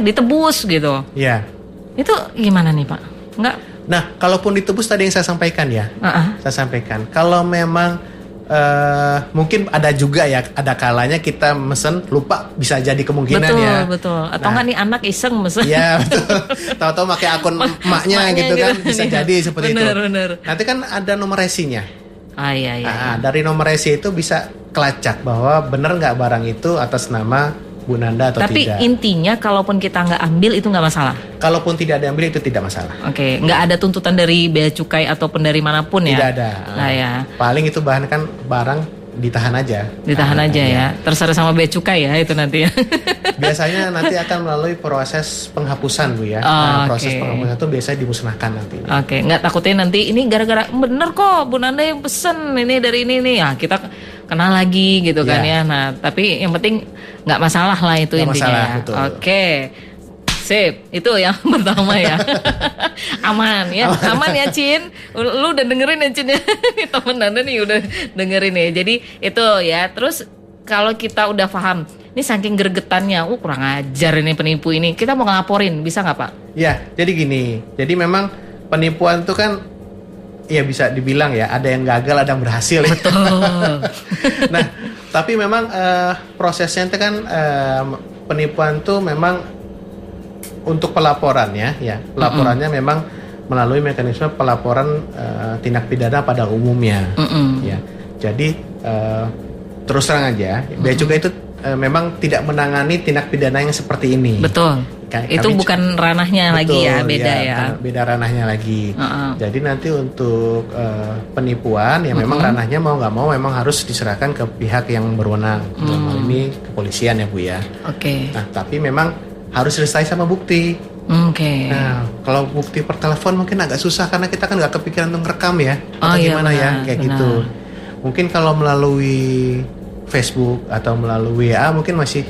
ditebus gitu. Iya. Itu gimana nih Pak? Enggak. Nah, kalaupun ditebus tadi yang saya sampaikan ya, saya sampaikan. Kalau memang mungkin ada juga ya, ada kalanya kita mesen lupa, bisa jadi kemungkinan ya. Betul. Atau nggak nih anak iseng mesen? Iya betul. Tahu-tahu pakai akun emaknya gitu kan, bisa jadi seperti itu. Bener. Nanti kan ada nomor resinya. Iya. Dari nomor resi itu bisa kelacak bahwa benar nggak barang itu atas nama Bu Nanda atau tapi tidak. Tapi intinya kalaupun kita nggak ambil itu nggak masalah. Kalaupun tidak diambil itu tidak masalah. Nggak ada tuntutan dari Bea Cukai ataupun dari manapun ya. Tidak ada. Nah, ya. Paling itu bahan kan barang ditahan aja. Ditahan aja ya. Terserah sama Bea Cukai ya itu nanti ya. Biasanya nanti akan melalui proses penghapusan Bu ya. Proses penghapusan itu biasanya dimusnahkan nanti. Nggak takutnya nanti ini gara-gara bener kok Bu Nanda yang pesen ini dari ini nih. Ya kita kenal lagi gitu kan ya. Nah tapi yang penting nggak masalah lah itu nggak intinya masalah, ya. Betul. Sip, itu yang pertama ya. Aman ya Cin. Lu udah dengerin ya Cin ya. Temen Nanda nih udah dengerin ya. Jadi itu ya. Terus kalau kita udah paham, ini saking gregetannya, kurang ajar ini penipu ini, kita mau ngelaporin, bisa nggak Pak? Ya, jadi gini. Jadi memang penipuan itu kan ya bisa dibilang ya, ada yang gagal, ada yang berhasil. Betul. Nah, tapi memang prosesnya itu kan penipuan itu memang untuk pelaporannya ya, pelaporannya memang melalui mekanisme pelaporan tindak pidana pada umumnya. Ya, jadi terus terang aja, Bea Cukai itu memang tidak menangani tindak pidana yang seperti ini. Betul. Itu bukan ranahnya lagi ya, beda ya. Beda ranahnya lagi. Jadi nanti untuk penipuan ya memang ranahnya mau nggak mau memang harus diserahkan ke pihak yang berwenang. Dalam hal ini kepolisian ya Bu ya. Nah tapi memang harus selesai sama bukti. Nah kalau bukti per telepon mungkin agak susah karena kita kan nggak kepikiran untuk rekam ya. Atau gimana ya kayak gitu. Mungkin kalau melalui Facebook atau melalui WA mungkin masih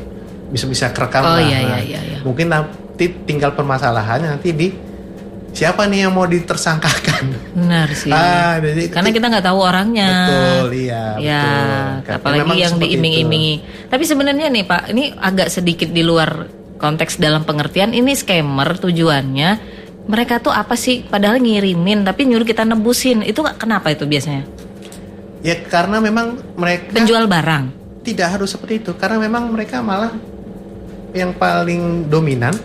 bisa kerekam. Iya. Mungkin nanti tinggal permasalahannya nanti di siapa nih yang mau ditersangkakan. Benar sih. Jadi, karena kita nggak tahu orangnya. Betul, iya. Ya, betul. Apalagi yang diiming-imingi. Tapi sebenarnya nih Pak, ini agak sedikit di luar konteks dalam pengertian ini scammer tujuannya Mereka tuh apa sih? Padahal ngirimin tapi nyuruh kita nebusin. Itu kenapa itu biasanya? Ya karena memang mereka penjual barang. Tidak harus seperti itu. Karena memang mereka malah yang paling dominan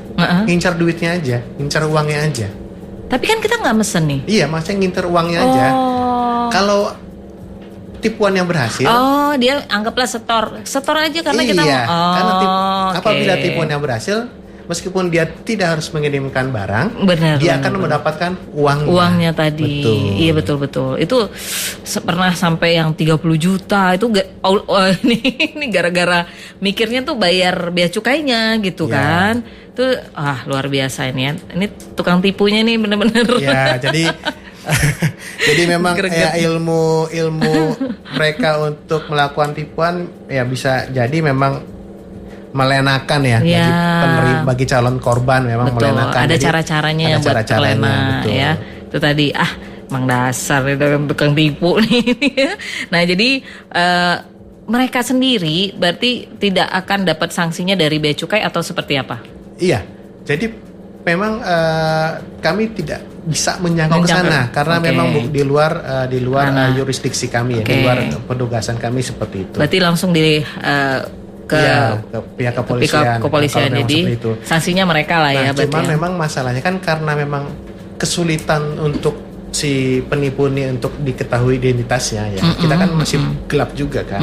ngincar duitnya aja, ngincar uangnya aja. Tapi kan kita nggak mesen nih. Iya, maksudnya ngincar uangnya aja. Kalau tipuan yang berhasil, dia anggaplah setor aja karena kita mau. Karena apabila tipuan yang berhasil, meskipun dia tidak harus mengirimkan barang, dia akan mendapatkan uangnya tadi. Betul. Iya betul. Itu pernah sampai yang 30 juta itu ini gara-gara mikirnya tuh bayar bea cukainya gitu kan. Itu luar biasa ini ya. Ini tukang tipunya nih bener-bener. Ya, jadi memang ilmu mereka untuk melakukan tipuan ya bisa jadi memang melenakan ya. Bagi calon korban memang betul, melenakan. Ada cara-caranya yang buat terlena ya. Itu tadi emang dasar itu tukang tipu nih. Nah jadi mereka sendiri berarti tidak akan dapat sanksinya dari bea cukai atau seperti apa? Iya. Jadi memang kami tidak bisa menjangkau ke sana karena memang di luar yurisdiksi kami di luar penugasan kami seperti itu. Berarti langsung ke pihak kepolisian. Jadi sanksinya mereka lah ya. Cuman memang masalahnya kan karena memang kesulitan untuk si penipu ini untuk diketahui identitasnya ya. Kita kan masih gelap juga kan.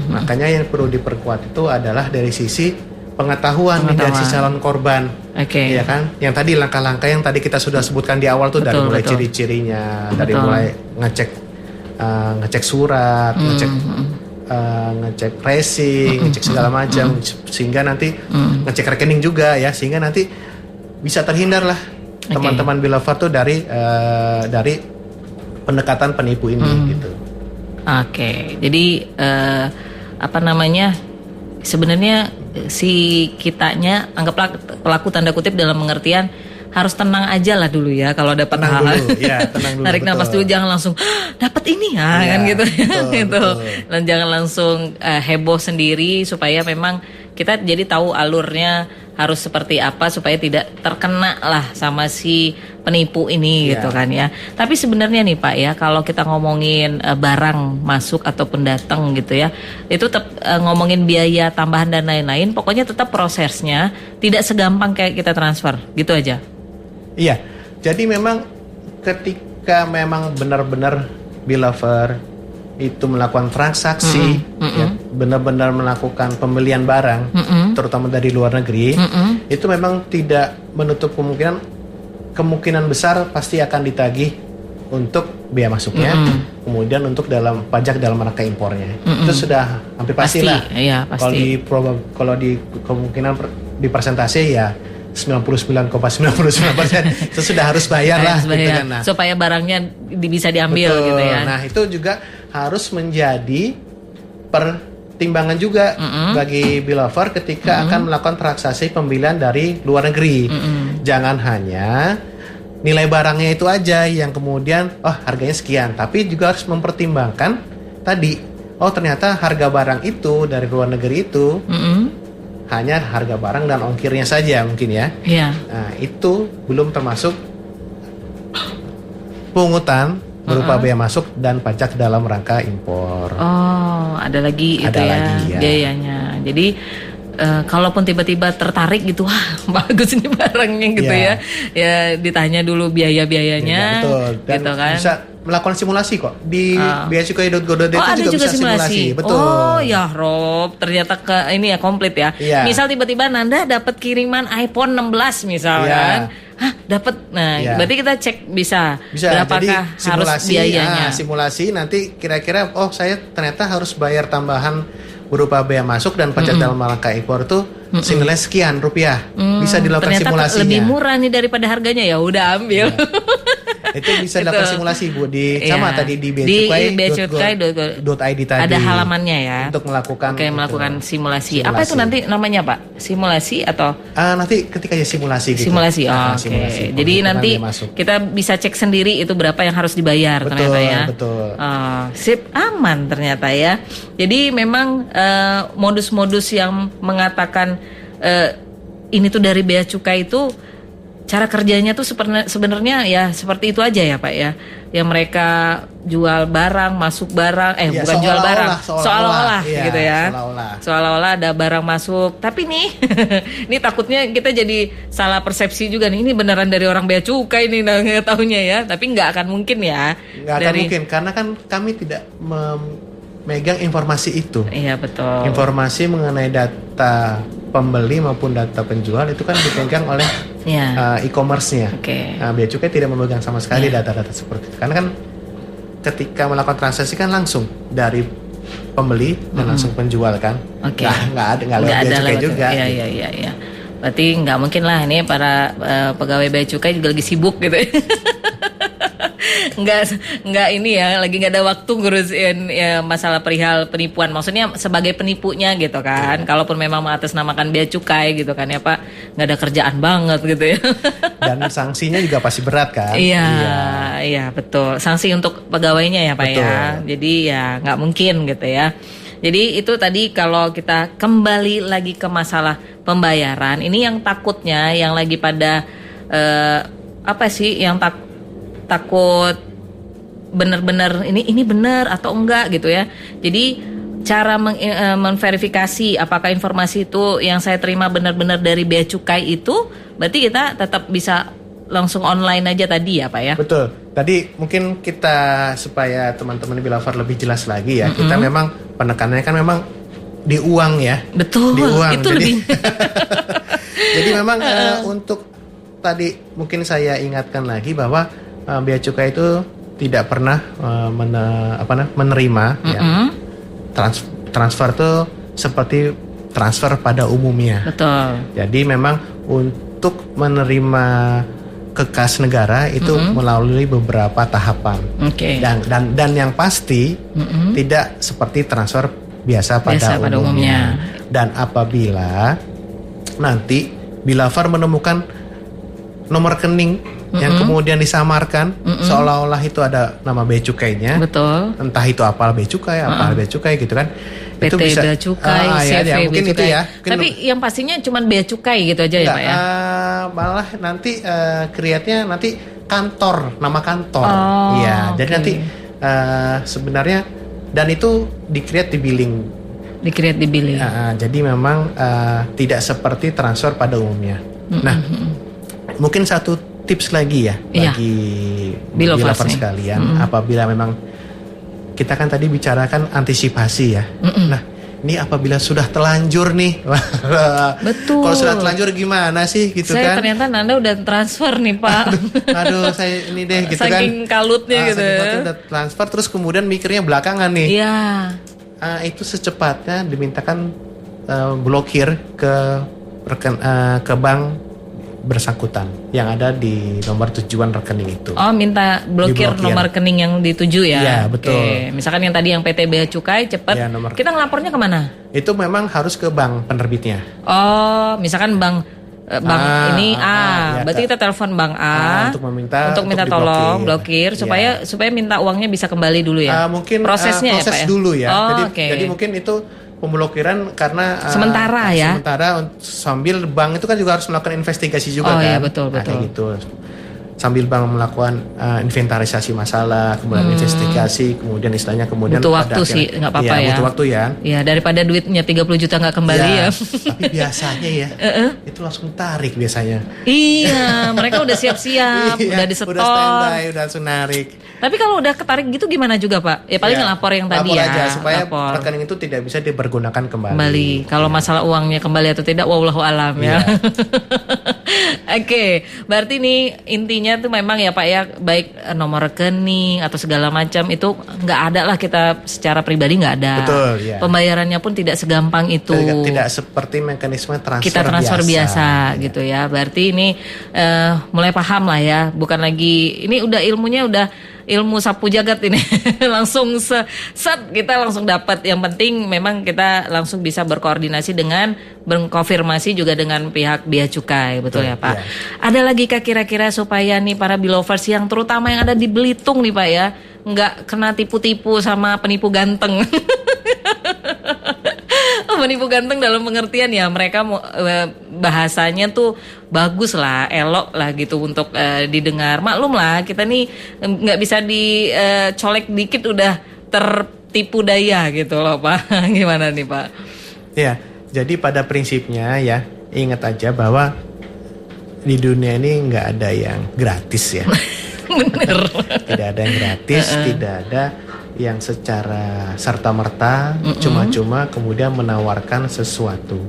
Makanya yang perlu diperkuat itu adalah dari sisi pengetahuan dari si calon korban, ya kan? Yang tadi langkah-langkah yang tadi kita sudah sebutkan di awal tuh dari mulai ciri-cirinya, dari mulai ngecek surat, ngecek tracing, ngecek segala macam, sehingga nanti ngecek rekening juga ya, sehingga nanti bisa terhindar lah teman-teman Bilover tuh dari pendekatan penipu ini gitu. Jadi sebenarnya si kitanya anggaplah pelaku tanda kutip dalam pengertian harus tenang aja lah dulu ya kalau dapat hal. Tenang dulu. Tarik nafas dulu, jangan langsung dapat ini kan gitu. Betul. Dan jangan langsung heboh sendiri supaya memang kita jadi tahu alurnya harus seperti apa supaya tidak terkena lah sama si penipu ini gitu kan ya. Tapi sebenarnya nih Pak ya, kalau kita ngomongin barang masuk ataupun datang gitu ya, itu tetap ngomongin biaya tambahan dan lain-lain, pokoknya tetap prosesnya tidak segampang kayak kita transfer gitu aja. Iya, jadi memang ketika memang benar-benar Bilover itu melakukan transaksi, ya, benar-benar melakukan pembelian barang, terutama dari luar negeri, itu memang tidak menutup kemungkinan besar pasti akan ditagih untuk biaya masuknya, kemudian untuk dalam pajak dalam rangka impornya, itu sudah hampir pasti lah. Iya, pasti. Kalau di kemungkinan di persentase ya 99,99% itu sudah harus bayar lah gitu kan. Nah, supaya barangnya bisa diambil gitu ya. Nah, itu juga harus menjadi pertimbangan juga bagi Bilover ketika akan melakukan transaksi pembelian dari luar negeri. Jangan hanya nilai barangnya itu aja yang kemudian harganya sekian, tapi juga harus mempertimbangkan tadi ternyata harga barang itu dari luar negeri itu hanya harga barang dan ongkirnya saja mungkin ya. Nah, itu belum termasuk pungutan berupa bea masuk dan pajak dalam rangka impor. Ada lagi biayanya. Jadi kalaupun tiba-tiba tertarik gitu, bagus ini barangnya gitu ya ditanya dulu biaya-biayanya. Betul. Dan gitu kan. Bisa melakukan simulasi kok di beacukai.go.id itu juga bisa simulasi. Betul. Ya Rob, ternyata ini ya komplit ya. Misal tiba-tiba Nanda dapat kiriman iPhone 16 misalkan. Dapat. Nah, berarti kita cek bisa berapakah harus biayanya. Simulasi nanti kira-kira saya ternyata harus bayar tambahan berupa bea masuk dan pajak dalam rangka impor itu senilai sekian rupiah. Bisa dilakukan ternyata simulasinya. Ternyata lebih murah nih daripada harganya, ya udah ambil. Itu bisa dilakukan simulasi Bu sama tadi di beacukai.go.id tadi. Ada halamannya ya. Untuk melakukan simulasi. Apa itu nanti namanya Pak? Simulasi atau? Nanti ketika simulasi gitu. Simulasi. Simulasi. Jadi nanti kita bisa cek sendiri itu berapa yang harus dibayar ternyata ya. Betul. Sip, aman ternyata ya. Jadi memang modus-modus yang mengatakan ini tuh dari bea cukai itu cara kerjanya tuh sebenarnya ya seperti itu aja ya Pak ya. Yang mereka jual barang, masuk barang, bukan jual barang, seolah-olah gitu ya. Seolah-olah ada barang masuk. Tapi nih, ini takutnya kita jadi salah persepsi juga nih. Ini beneran dari orang bea cukai nih nggak tahunya ya. Tapi nggak akan mungkin ya. Nggak akan mungkin karena kan kami tidak memegang informasi itu. Iya betul. Informasi mengenai data pembeli maupun data penjual itu kan dipegang oleh e-commerce-nya. Bea cukai tidak memegang sama sekali data-data seperti itu. Karena kan ketika melakukan transaksi kan langsung dari pembeli dan langsung penjual kan. Nggak ada lewat bea cukai juga. Iya. Berarti nggak mungkin lah ini para pegawai bea cukai juga lagi sibuk gitu. Nggak ini ya, lagi nggak ada waktu ngurusin ya, masalah perihal penipuan. Maksudnya sebagai penipunya gitu kan. Kalaupun memang mengatasnamakan bea cukai gitu kan ya Pak, nggak ada kerjaan banget gitu ya. Dan sanksinya juga pasti berat kan. Iya betul. Sanksi untuk pegawainya ya Pak ya. Jadi ya nggak mungkin gitu ya. Jadi itu tadi kalau kita kembali lagi ke masalah pembayaran, ini yang takutnya yang lagi pada yang takut benar-benar ini benar atau enggak gitu ya. Jadi cara memverifikasi apakah informasi itu yang saya terima benar-benar dari bea cukai itu, berarti kita tetap bisa langsung online aja tadi ya Pak ya. Betul. Tadi mungkin kita supaya teman-teman Bilover lebih jelas lagi ya. Kita memang penekanannya kan memang di uang ya. Betul. Di uang. Itu jadi, lebih. Jadi memang untuk tadi mungkin saya ingatkan lagi bahwa bea cukai itu tidak pernah menerima ya. Transfer itu seperti transfer pada umumnya. Betul. Jadi memang untuk menerima kekas negara itu melalui beberapa tahapan. Dan yang pasti tidak seperti transfer biasa pada umumnya. Dan apabila nanti Bilover menemukan nomor rekening yang kemudian disamarkan seolah-olah itu ada nama bea cukainya. Betul. Entah itu apa bea cukai, apa bea cukai gitu kan. PT itu bisa bea cukai, CV ya, mungkin bea itu cukai. ya. Tapi yang pastinya cuma bea cukai gitu aja ya Pak ya. Malah nanti create-nya nanti kantor, nama kantor. Jadi nanti sebenarnya dan itu di-create di billing. Jadi memang tidak seperti transfer pada umumnya. Nah, mungkin satu tips lagi ya bagi Bilover sekalian, apabila memang kita kan tadi bicarakan antisipasi ya. Nah, ini apabila sudah telanjur nih, betul. Kalau sudah telanjur gimana sih gitu saya kan? Ternyata Nanda udah transfer nih Pak. Aduh, saya ini deh gitu kan. Saking kalutnya gitu. Saking kalutnya udah transfer terus kemudian mikirnya belakangan nih. Iya. Itu secepatnya dimintakan blokir ke bank bersangkutan yang ada di nomor tujuan rekening itu. Minta blokir nomor rekening yang dituju ya. Iya, betul. Misalkan yang tadi yang PT Bea Cukai cepat. Ya, kita ngelapornya kemana? Itu memang harus ke bank penerbitnya. Misalkan bank ini A. Berarti kita telepon bank A untuk minta tolong blokir supaya minta uangnya bisa kembali dulu ya. Mungkin proses dulu ya. Jadi mungkin itu pemblokiran karena sementara sambil bank itu kan juga harus melakukan investigasi juga kan. Iya, betul. Kayak gitu. Sambil bank melakukan inventarisasi masalah, kemudian investigasi, kemudian butuh waktu sih, nggak apa-apa ya. Butuh waktu ya. Ya, daripada duitnya 30 juta nggak kembali ya. Tapi biasanya ya, itu langsung tarik biasanya. Iya, mereka udah siap-siap, udah disetor. Udah standby, udah langsung narik. Tapi kalau udah ketarik gitu gimana juga Pak? Ya paling ngelapor yang tadi lapor ya. Aja, supaya rekening itu tidak bisa dipergunakan kembali. Kalau masalah uangnya kembali atau tidak, wallahu alam ya. Oke, berarti nih intinya tuh memang ya Pak ya, baik nomor rekening atau segala macam itu nggak ada lah, kita secara pribadi nggak ada. Betul, ya. Pembayarannya pun tidak segampang itu. Tidak seperti mekanisme transfer kita transfer biasa gitu ya. Berarti ini mulai paham lah ya, bukan lagi ini udah ilmunya udah ilmu sapu jagat ini. Langsung set kita langsung dapat. Yang penting memang kita langsung bisa berkoordinasi dengan berkonfirmasi juga dengan pihak bea cukai, betul ya Pak? Ya. Ada lagi kah kira-kira supaya nih para Bilovers yang terutama yang ada di Belitung nih Pak ya, nggak kena tipu-tipu sama penipu ganteng. Menipu ganteng dalam pengertian ya mereka bahasanya tuh bagus lah, elok lah gitu untuk didengar. Maklum lah kita nih nggak bisa dicolek dikit udah tertipu daya gitu loh Pak. Gimana nih Pak? Ya, jadi pada prinsipnya ya ingat aja bahwa di dunia ini nggak ada yang gratis ya. Bener. Tidak ada yang gratis, tidak ada yang secara serta-merta cuma-cuma kemudian menawarkan sesuatu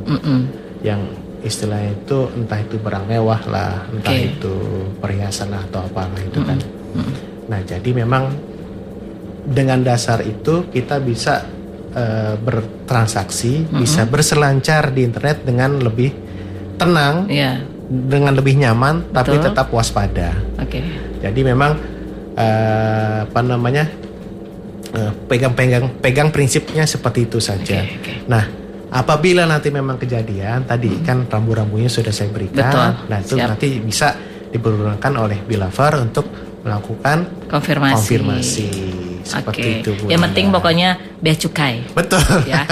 yang istilahnya itu entah itu barang mewah lah, entah itu perhiasan lah atau apalah itu kan. Nah jadi memang dengan dasar itu kita bisa bertransaksi, bisa berselancar di internet dengan lebih tenang, dengan lebih nyaman, tapi tetap waspada. Jadi memang pegang prinsipnya seperti itu saja. Nah, apabila nanti memang kejadian tadi kan rambu-rambunya sudah saya berikan, nah itu nanti bisa dipergunakan oleh Bilover untuk melakukan konfirmasi seperti itu. Bu. Yang penting pokoknya bea cukai. Betul. Ya.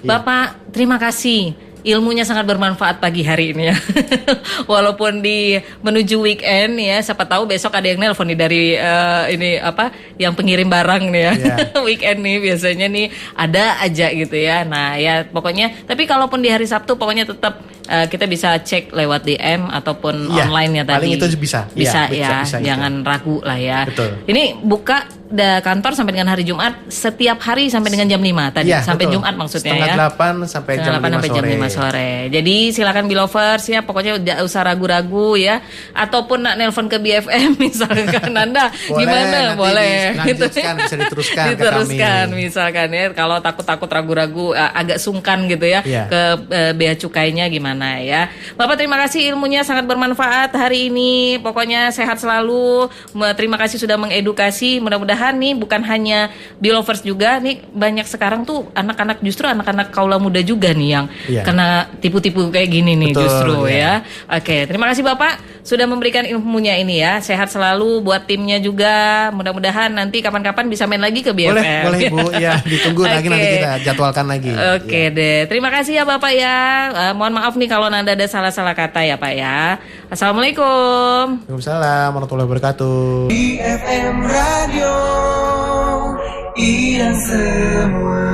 Bapak terima kasih. Ilmunya sangat bermanfaat pagi hari ini ya. Walaupun di menuju weekend ya, siapa tahu besok ada yang nelpon nih dari yang pengirim barang nih ya. Weekend nih biasanya nih ada aja gitu ya. Nah ya pokoknya, tapi kalaupun di hari Sabtu pokoknya tetap kita bisa cek lewat DM ataupun online ya tadi. Paling itu bisa. Bisa. Jangan ragu lah ya. Betul. Ini buka kantor sampai dengan hari Jumat setiap hari sampai dengan jam 5 tadi. Sampai betul. Jumat maksudnya ya. 8 sampai jam 5 sore. Jadi silakan Bilovers ya, pokoknya tidak usah ragu-ragu ya. Ataupun nak nelpon ke BFM misalkan Anda gimana? Boleh. Bisa diteruskan ke kami. Misalkan ya, kalau takut-takut ragu-ragu agak sungkan gitu ya ke bea cukainya gimana ya. Bapak terima kasih, ilmunya sangat bermanfaat hari ini. Pokoknya sehat selalu. Terima kasih sudah mengedukasi. Mudah-mudahan nih bukan hanya Bilovers juga nih, banyak sekarang tuh anak-anak, justru anak-anak kaula muda juga nih yang kena tipu-tipu kayak gini nih. Betul, justru ya. Oke, terima kasih Bapak sudah memberikan ilmunya ini ya. Sehat selalu buat timnya juga. Mudah-mudahan nanti kapan-kapan bisa main lagi ke BFM. Boleh Bu, ya ditunggu lagi nanti kita jadwalkan lagi. Oke deh, terima kasih ya Bapak ya. Mohon maaf nih kalau Nanda ada salah-salah kata ya Pak ya. Assalamualaikum. Waalaikumsalam warahmatullahi wabarakatuh. BFM Radio, Idan semua.